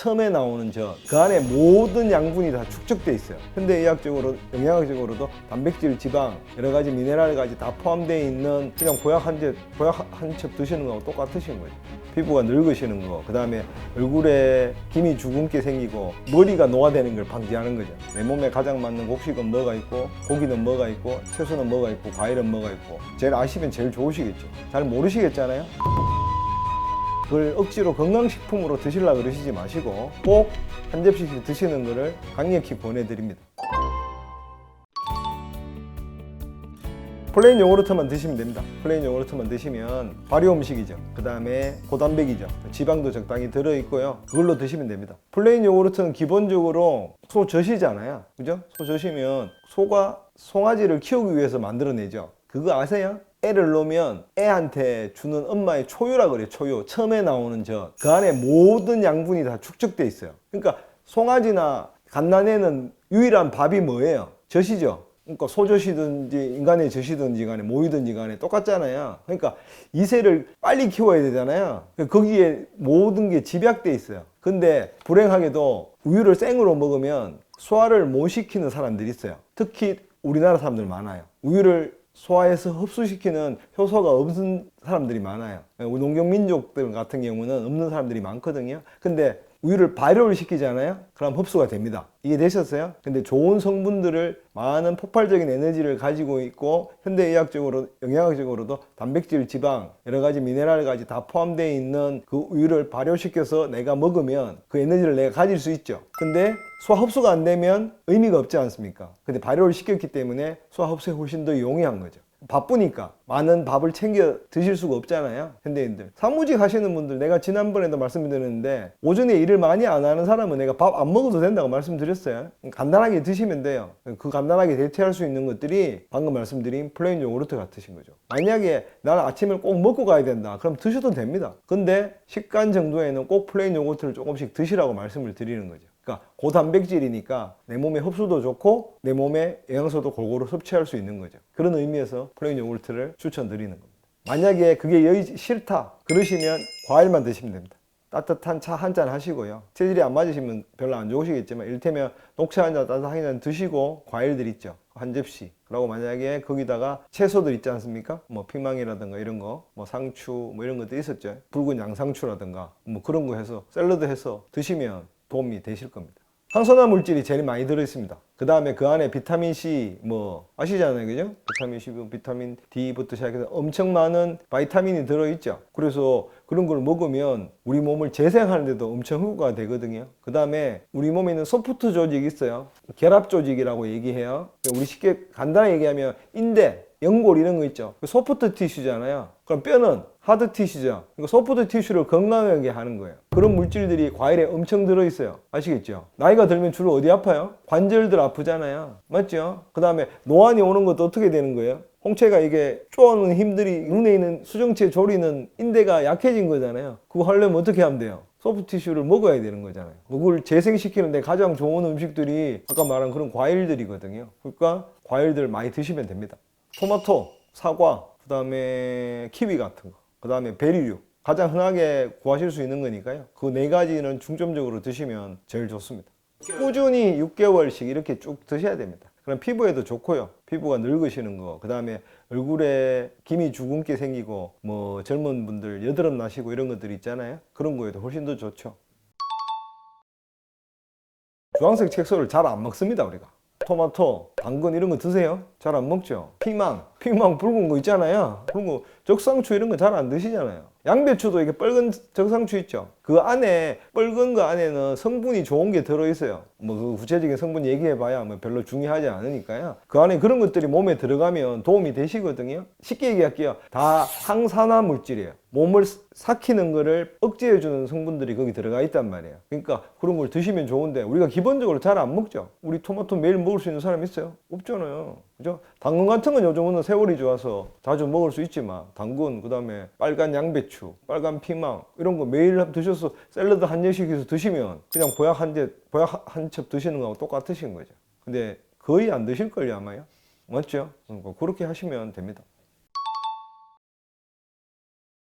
처음에 나오는 그 안에 모든 양분이 다 축적돼 있어요. 현대의학적으로, 영양학적으로도 단백질, 지방, 여러 가지 미네랄까지 다 포함되어 있는 그냥 보약 한 첩 드시는 거하고 똑같으신 거예요. 피부가 늙으시는 거, 그 다음에 얼굴에 기미 주근깨 생기고 머리가 노화되는 걸 방지하는 거죠. 내 몸에 가장 맞는 곡식은 뭐가 있고, 고기는 뭐가 있고, 채소는 뭐가 있고, 과일은 뭐가 있고, 제일 아시면 제일 좋으시겠죠. 잘 모르시겠잖아요. 그걸 억지로 건강식품으로 드시려고 그러시지 마시고 꼭 한 접시씩 드시는 거를 강력히 권해드립니다. 플레인 요구르트만 드시면 됩니다. 플레인 요구르트만 드시면 발효 음식이죠. 그 다음에 고단백이죠. 지방도 적당히 들어있고요. 그걸로 드시면 됩니다. 플레인 요구르트는 기본적으로 소젖이잖아요. 그죠? 소젖이면 소가 송아지를 키우기 위해서 만들어내죠. 그거 아세요? 애를 놓으면 애한테 주는 엄마의 초유라 그래요. 초유. 처음에 나오는 그 안에 모든 양분이 다 축적돼 있어요. 그러니까 송아지나 갓난애는 유일한 밥이 뭐예요? 젖이죠. 그러니까 소젖이든지 인간의 젖이든지 간에 모이든지 간에 똑같잖아요. 그러니까 이세를 빨리 키워야 되잖아요. 거기에 모든 게 집약돼 있어요. 근데 불행하게도 우유를 생으로 먹으면 소화를 못 시키는 사람들이 있어요. 특히 우리나라 사람들 많아요. 우유를 소화해서 흡수시키는 효소가 없는 사람들이 많아요. 우리 농경민족들 같은 경우는 없는 사람들이 많거든요. 근데 우유를 발효를 시키잖아요. 그럼 흡수가 됩니다. 이해되셨어요? 근데 좋은 성분들을, 많은 폭발적인 에너지를 가지고 있고 현대의학적으로, 영양학적으로도 단백질, 지방, 여러 가지 미네랄까지 다 포함되어 있는 그 우유를 발효시켜서 내가 먹으면 그 에너지를 내가 가질 수 있죠. 근데 소화 흡수가 안 되면 의미가 없지 않습니까? 근데 발효를 시켰기 때문에 소화 흡수에 훨씬 더 용이한 거죠. 바쁘니까 많은 밥을 챙겨 드실 수가 없잖아요. 현대인들 사무직 하시는 분들, 내가 지난번에도 말씀드렸는데 오전에 일을 많이 안 하는 사람은 내가 밥 안 먹어도 된다고 말씀드렸어요. 간단하게 드시면 돼요. 그 간단하게 대체할 수 있는 것들이 방금 말씀드린 플레인 요구르트 같으신 거죠. 만약에 나는 아침을 꼭 먹고 가야 된다, 그럼 드셔도 됩니다. 근데 식간 정도에는 꼭 플레인 요구르트를 조금씩 드시라고 말씀을 드리는 거죠. 그러니까 고단백질이니까 내 몸에 흡수도 좋고 내 몸에 영양소도 골고루 섭취할 수 있는 거죠. 그런 의미에서 플레인 요구르트를 추천드리는 겁니다. 만약에 그게 싫다 그러시면 과일만 드시면 됩니다. 따뜻한 차 한 잔 하시고요. 체질이 안 맞으시면 별로 안 좋으시겠지만 이를테면 녹차 한 잔, 따뜻한 잔 드시고 과일들 있죠. 한 접시. 그리고 만약에 거기다가 채소들 있지 않습니까? 뭐 피망이라든가 이런 거, 뭐 상추 뭐 이런 것도 있었죠. 붉은 양상추라든가 뭐 그런 거 해서 샐러드 해서 드시면 도움이 되실 겁니다. 항산화 물질이 제일 많이 들어있습니다. 그 다음에 그 안에 비타민C 뭐 아시잖아요, 그죠? 비타민C, 비타민 D부터 시작해서 엄청 많은 바이타민이 들어있죠. 그래서 그런 걸 먹으면 우리 몸을 재생하는 데도 엄청 효과가 되거든요. 그 다음에 우리 몸에 있는 소프트 조직이 있어요. 결합 조직이라고 얘기해요. 우리 쉽게 간단하게 얘기하면 인대, 연골 이런 거 있죠. 소프트 티슈잖아요. 그럼 뼈는 하드 티슈죠. 그러니까 소프트 티슈를 건강하게 하는 거예요. 그런 물질들이 과일에 엄청 들어있어요. 아시겠죠? 나이가 들면 주로 어디 아파요? 관절들 아프잖아요. 맞죠? 그 다음에 노안이 오는 것도 어떻게 되는 거예요? 홍채가 이게 쪼는 힘들이 눈에 있는 수정체 조리는 인대가 약해진 거잖아요. 그거 하려면 어떻게 하면 돼요? 소프트 티슈를 먹어야 되는 거잖아요. 그걸 재생시키는데 가장 좋은 음식들이 아까 말한 그런 과일들이거든요. 그러니까 과일들 많이 드시면 됩니다. 토마토, 사과, 그 다음에 키위 같은 거, 그 다음에 베리류, 가장 흔하게 구하실 수 있는 거니까요. 그 네 가지는 중점적으로 드시면 제일 좋습니다. 꾸준히 6개월씩 이렇게 쭉 드셔야 됩니다. 그럼 피부에도 좋고요. 피부가 늙으시는 거, 그 다음에 얼굴에 기미 주근깨 생기고 뭐 젊은 분들 여드름 나시고 이런 것들 있잖아요. 그런 거에도 훨씬 더 좋죠. 주황색 채소를 잘 안 먹습니다, 우리가. 토마토, 당근 이런 거 드세요? 잘 안 먹죠? 피망 붉은 거 있잖아요. 붉은 거, 적상추 이런 거 잘 안 드시잖아요. 양배추도 이게 빨간 적상추 있죠? 그 안에, 빨간 거 안에는 성분이 좋은 게 들어있어요. 뭐 그 구체적인 성분 얘기해봐야 뭐 별로 중요하지 않으니까요. 그 안에 그런 것들이 몸에 들어가면 도움이 되시거든요. 쉽게 얘기할게요. 다 항산화 물질이에요. 몸을 삭히는 거를 억제해주는 성분들이 거기 들어가 있단 말이에요. 그러니까 그런 걸 드시면 좋은데 우리가 기본적으로 잘 안 먹죠. 우리 토마토 매일 먹을 수 있는 사람 있어요? 없잖아요. 그죠? 당근 같은 건 요즘은 세월이 좋아서 자주 먹을 수 있지만 당근, 그 다음에 빨간 양배추, 빨간 피망 이런 거 매일 드셔서 샐러드 한 접씩 해서 드시면 그냥 보약 한 첩 드시는 거하고 똑같으신 거죠. 근데 거의 안 드실걸요, 아마요? 맞죠? 그러니까 그렇게 하시면 됩니다.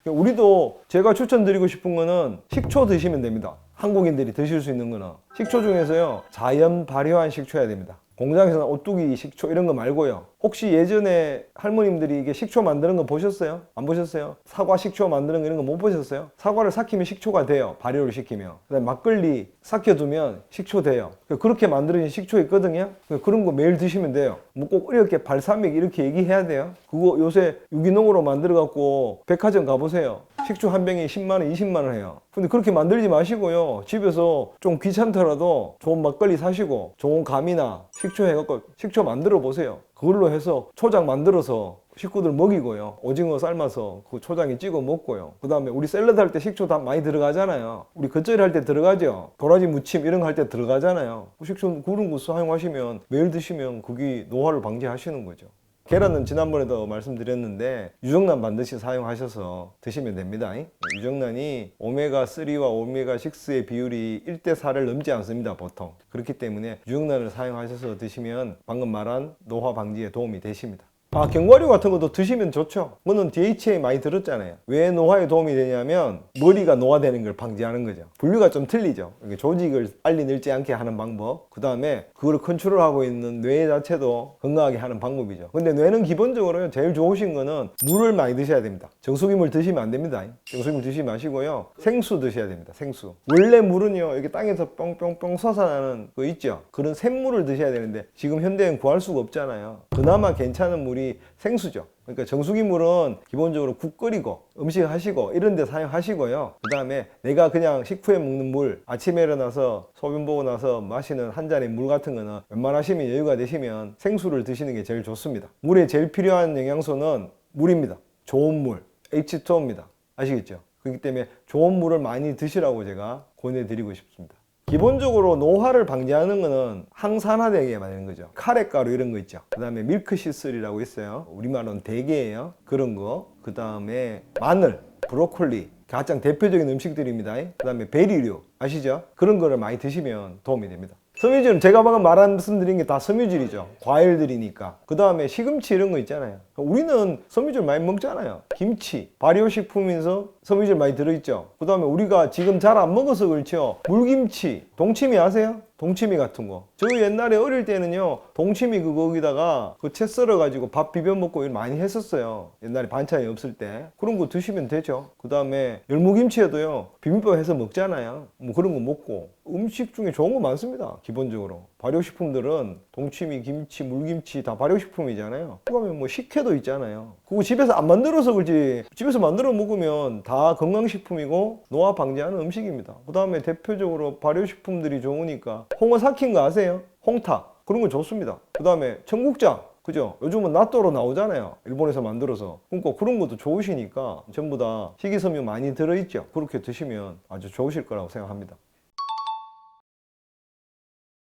우리도 제가 추천드리고 싶은 거는 식초 드시면 됩니다. 한국인들이 드실 수 있는 거는 식초 중에서요 자연 발효한 식초여야 됩니다. 공장에서는 오뚜기 식초 이런 거 말고요. 혹시 예전에 할머님들이 이게 식초 만드는 거 보셨어요? 안 보셨어요? 사과 식초 만드는 거 이런 거 못 보셨어요? 사과를 삭히면 식초가 돼요. 발효를 시키면. 그다음에 막걸리 삭혀두면 식초 돼요. 그렇게 만들어진 식초 있거든요. 그런 거 매일 드시면 돼요. 뭐 꼭 이렇게 발사믹 이렇게 얘기해야 돼요. 그거 요새 유기농으로 만들어 갖고 백화점 가보세요. 식초 한 병에 10만 원, 20만 원 해요. 근데 그렇게 만들지 마시고요. 집에서 좀 귀찮더라도 좋은 막걸리 사시고 좋은 감이나 식초 해갖고 식초 만들어 보세요. 그걸로 해서 초장 만들어서 식구들 먹이고요. 오징어 삶아서 그 초장에 찍어 먹고요. 그 다음에 우리 샐러드 할 때 식초 다 많이 들어가잖아요. 우리 겉절이 할 때 들어가죠. 도라지 무침 이런 거 할 때 들어가잖아요. 식초 그런 거 사용하시면 매일 드시면 그게 노화를 방지하시는 거죠. 계란은 지난번에도 말씀드렸는데 유정란 반드시 사용하셔서 드시면 됩니다. 유정란이 오메가3와 오메가6의 비율이 1대4를 넘지 않습니다, 보통. 그렇기 때문에 유정란을 사용하셔서 드시면 방금 말한 노화 방지에 도움이 되십니다. 견과류 같은 것도 드시면 좋죠. 그거는 DHA 많이 들었잖아요. 왜 노화에 도움이 되냐면 머리가 노화되는 걸 방지하는 거죠. 분류가 좀 틀리죠. 조직을 빨리 늙지 않게 하는 방법, 그 다음에 그걸 컨트롤하고 있는 뇌 자체도 건강하게 하는 방법이죠. 근데 뇌는 기본적으로 제일 좋으신 거는 물을 많이 드셔야 됩니다. 정수기물 드시면 안 됩니다. 정수기물 드시지 마시고요. 생수 드셔야 됩니다. 생수. 원래 물은요, 이렇게 땅에서 뿅뿅뿅 솟아나는 거 있죠. 그런 샘물을 드셔야 되는데 지금 현대엔 구할 수가 없잖아요. 그나마 괜찮은 물이 생수죠. 그러니까 정수기 물은 기본적으로 국 끓이고 음식 하시고 이런 데 사용하시고요. 그 다음에 내가 그냥 식후에 먹는 물, 아침에 일어나서 소변 보고 나서 마시는 한 잔의 물 같은 거는 웬만하시면 여유가 되시면 생수를 드시는 게 제일 좋습니다. 물에 제일 필요한 영양소는 물입니다. 좋은 물, H2O입니다. 아시겠죠? 그렇기 때문에 좋은 물을 많이 드시라고 제가 권해드리고 싶습니다. 기본적으로 노화를 방지하는 거는 항산화되게 만드는 거죠. 카레가루 이런 거 있죠. 그 다음에 밀크시슬이라고 있어요. 우리말로는 대게예요. 그런 거. 그 다음에 마늘, 브로콜리 가장 대표적인 음식들입니다. 그 다음에 베리류 아시죠? 그런 거를 많이 드시면 도움이 됩니다. 섬유질은 제가 방금 말씀드린 게 다 섬유질이죠. 과일들이니까. 그 다음에 시금치 이런 거 있잖아요. 우리는 섬유질 많이 먹잖아요. 김치, 발효식품에서 섬유질 많이 들어있죠. 그 다음에 우리가 지금 잘 안 먹어서 그렇죠. 물김치, 동치미 아세요? 동치미 같은 거. 저 옛날에 어릴 때는요, 동치미 거기다가 그 채 썰어가지고 밥 비벼 먹고 많이 했었어요. 옛날에 반찬이 없을 때. 그런 거 드시면 되죠. 그 다음에 열무김치에도요, 비빔밥 해서 먹잖아요. 뭐 그런 거 먹고. 음식 중에 좋은 거 많습니다. 기본적으로. 발효식품들은 동치미, 김치, 물김치 다 발효식품이잖아요. 그다음에 뭐 식혜도 있잖아요. 그거 집에서 안 만들어서 그렇지 집에서 만들어 먹으면 다 건강식품이고 노화 방지하는 음식입니다. 그 다음에 대표적으로 발효식품들이 좋으니까 홍어 삭힌 거 아세요? 홍탁 그런 거 좋습니다. 그 다음에 청국장 그죠? 요즘은 낫또로 나오잖아요. 일본에서 만들어서. 그러니까 그런 것도 좋으시니까 전부 다 식이섬유 많이 들어있죠. 그렇게 드시면 아주 좋으실 거라고 생각합니다.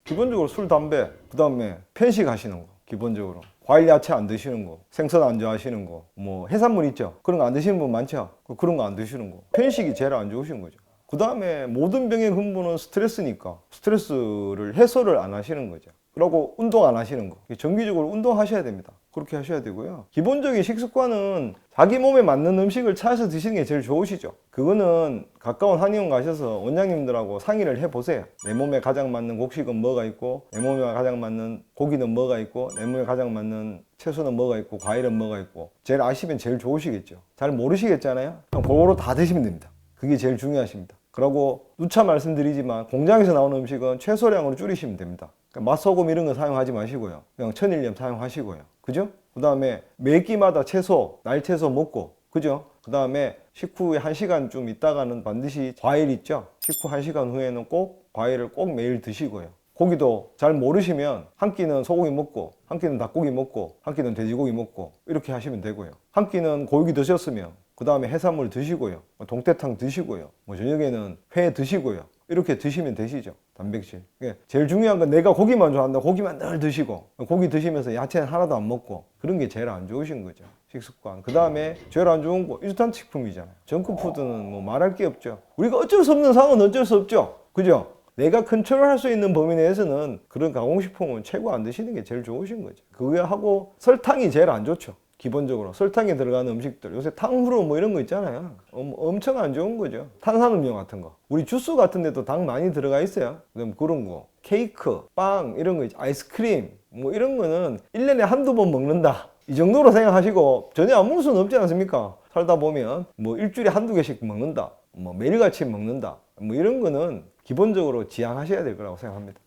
기본적으로 술, 담배, 그 다음에 편식 하시는 거 기본적으로 과일, 야채 안 드시는 거, 생선 안 좋아하시는 거, 뭐 해산물 있죠? 그런 거 안 드시는 분 많죠? 그런 거 안 드시는 거 편식이 제일 안 좋으신 거죠. 그 다음에 모든 병의 근본은 스트레스니까 스트레스를 해소를 안 하시는 거죠. 그리고 운동 안 하시는 거 정기적으로 운동하셔야 됩니다. 그렇게 하셔야 되고요. 기본적인 식습관은 자기 몸에 맞는 음식을 찾아서 드시는 게 제일 좋으시죠. 그거는 가까운 한의원 가셔서 원장님들하고 상의를 해보세요. 내 몸에 가장 맞는 곡식은 뭐가 있고 내 몸에 가장 맞는 고기는 뭐가 있고 내 몸에 가장 맞는 채소는 뭐가 있고 과일은 뭐가 있고 제일 아시면 제일 좋으시겠죠. 잘 모르시겠잖아요. 그냥 골고루 다 드시면 됩니다. 그게 제일 중요하십니다. 그리고 누차 말씀드리지만 공장에서 나오는 음식은 최소량으로 줄이시면 됩니다. 그러니까 맛소금 이런 거 사용하지 마시고요. 그냥 천일염 사용하시고요. 그죠? 그 다음에 매 끼마다 채소, 날채소 먹고 그죠? 그 다음에 식후에 1시간쯤 있다가는 반드시 과일 있죠? 식후 1시간 후에는 꼭 과일을 꼭 매일 드시고요. 고기도 잘 모르시면 한 끼는 소고기 먹고 한 끼는 닭고기 먹고 한 끼는 돼지고기 먹고 이렇게 하시면 되고요. 한 끼는 고기 드셨으면 그 다음에 해산물 드시고요. 동태탕 드시고요. 뭐 저녁에는 회 드시고요. 이렇게 드시면 되시죠. 단백질. 제일 중요한 건 내가 고기만 좋아한다. 고기만 늘 드시고 고기 드시면서 야채는 하나도 안 먹고 그런 게 제일 안 좋으신 거죠. 식습관. 그 다음에 제일 안 좋은 거 인스턴트 식품이잖아요. 정크푸드는 뭐 말할 게 없죠. 우리가 어쩔 수 없는 상황은 어쩔 수 없죠. 그죠? 내가 컨트롤할 수 있는 범위 내에서는 그런 가공식품은 최고 안 드시는 게 제일 좋으신 거죠. 그거 하고 설탕이 제일 안 좋죠. 기본적으로 설탕이 들어가는 음식들, 요새 탕후루 뭐 이런 거 있잖아요. 엄청 안 좋은 거죠. 탄산음료 같은 거, 우리 주스 같은 데도 당 많이 들어가 있어요. 그럼 그런 거, 케이크, 빵 이런 거, 아이스크림 뭐 이런 거는 1년에 한두 번 먹는다, 이 정도로 생각하시고 전혀 안 먹을 수는 없지 않습니까? 살다 보면 뭐 일주일에 한두 개씩 먹는다, 뭐 매일같이 먹는다, 뭐 이런 거는 기본적으로 지양하셔야 될 거라고 생각합니다.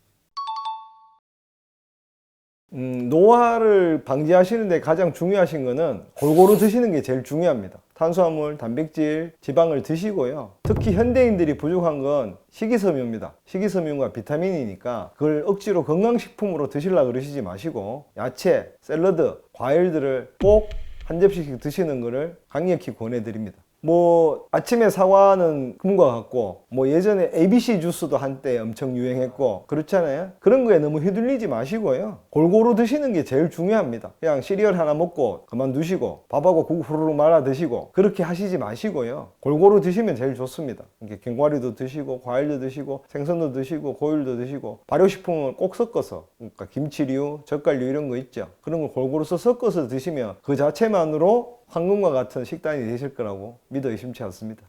노화를 방지하시는데 가장 중요하신 거는 골고루 드시는 게 제일 중요합니다. 탄수화물, 단백질, 지방을 드시고요. 특히 현대인들이 부족한 건 식이섬유입니다. 식이섬유가 비타민이니까 그걸 억지로 건강식품으로 드시려고 그러시지 마시고 야채, 샐러드, 과일들을 꼭 한 접시씩 드시는 것을 강력히 권해드립니다. 뭐 아침에 사과는 금과 같고, 뭐 예전에 ABC 주스도 한때 엄청 유행했고 그렇잖아요. 그런 거에 너무 휘둘리지 마시고요. 골고루 드시는 게 제일 중요합니다. 그냥 시리얼 하나 먹고 그만두시고 밥하고 국 후루룩 말아 드시고 그렇게 하시지 마시고요. 골고루 드시면 제일 좋습니다. 이렇게 견과류도 드시고 과일도 드시고 생선도 드시고 고율도 드시고 발효식품을 꼭 섞어서, 그러니까 김치류, 젓갈류 이런 거 있죠. 그런 걸 골고루 섞어서 드시면 그 자체만으로 황금과 같은 식단이 되실 거라고 믿어 의심치 않습니다.